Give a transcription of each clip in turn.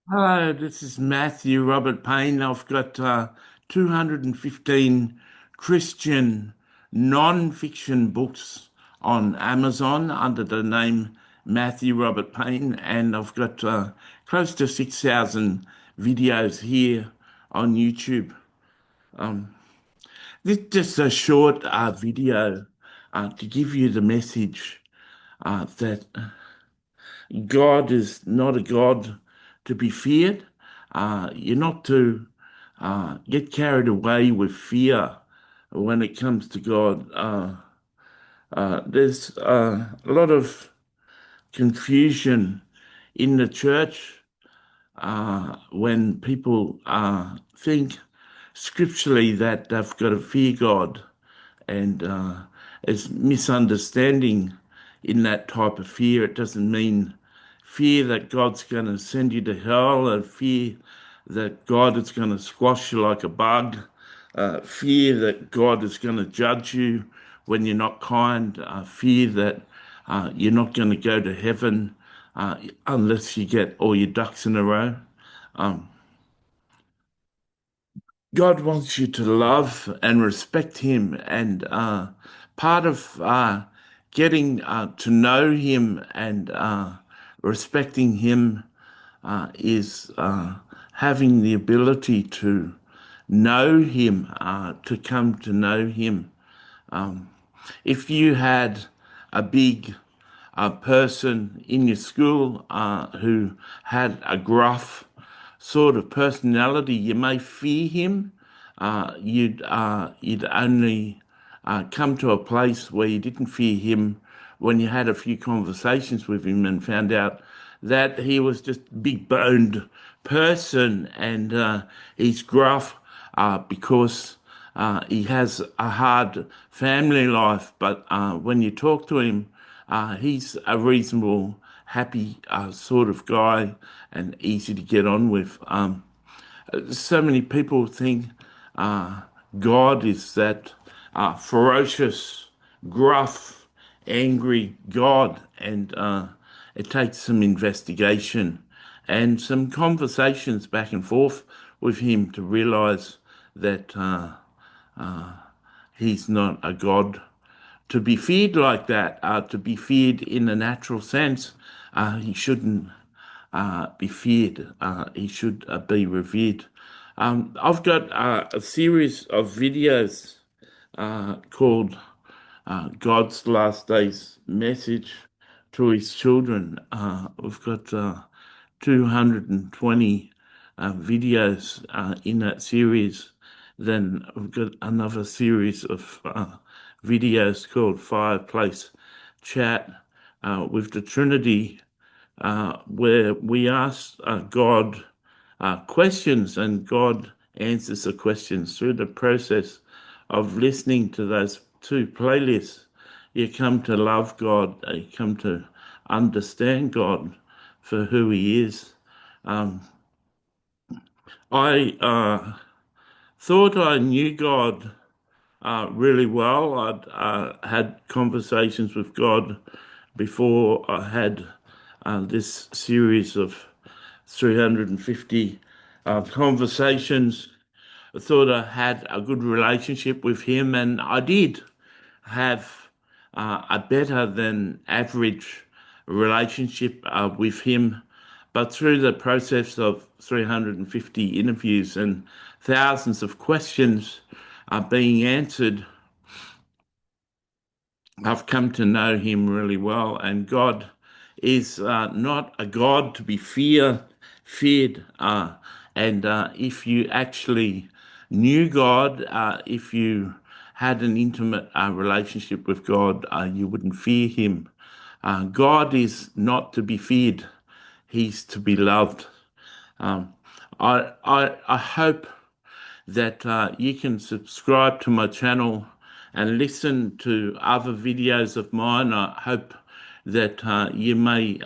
Hello, this is Matthew Robert Payne. I've got 215 Christian non-fiction books on Amazon under the name Matthew Robert Payne, and I've got close to 6,000 videos here on YouTube. This is just a short video to give you the message that God is not a God to be feared. You're not to get carried away with fear when it comes to God. There's a lot of confusion in the church when people think scripturally that they've got to fear God, and it's misunderstanding in that type of fear. It doesn't mean fear that God's going to send you to hell, and fear that God is going to squash you like a bug, fear that God is going to judge you when you're not kind, fear that you're not going to go to heaven unless you get all your ducks in a row. God wants you to love and respect Him, and part of getting to know Him and respecting Him is having the ability to know Him, to come to know Him. If you had a big person in your school who had a gruff sort of personality, you may fear him. You'd only come to a place where you didn't fear him when you had a few conversations with him and found out that he was just a big boned person, and he's gruff because he has a hard family life. But when you talk to him, he's a reasonable, happy sort of guy and easy to get on with. So many people think uh, God is that ferocious, gruff, angry God, and it takes some investigation and some conversations back and forth with him to realize that he's not a God to be feared like that, to be feared in a natural sense. He shouldn't be feared. He should be revered. I've got a series of videos called God's Last Days Message to His Children. We've got 220 videos in that series. Then we've got another series of videos called Fireplace Chat with the Trinity, where we ask God questions, and God answers the questions through the process of listening to those two playlists. You come to love God, you come to understand God for who He is. I thought I knew God really well. I'd had conversations with God before I had this series of 350 conversations. I thought I had a good relationship with him, and I did have a better than average relationship with him. But through the process of 350 interviews and thousands of questions being answered, I've come to know him really well. And God is not a God to be feared. And if you actually knew God, if you had an intimate relationship with God, you wouldn't fear him. God is not to be feared. He's to be loved. Um, I hope that you can subscribe to my channel and listen to other videos of mine. I hope that you may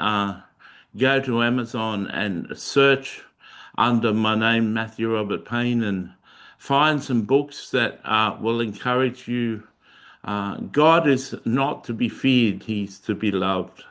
go to Amazon and search under my name, Matthew Robert Payne, and find some books that will encourage you. God is not to be feared, He's to be loved.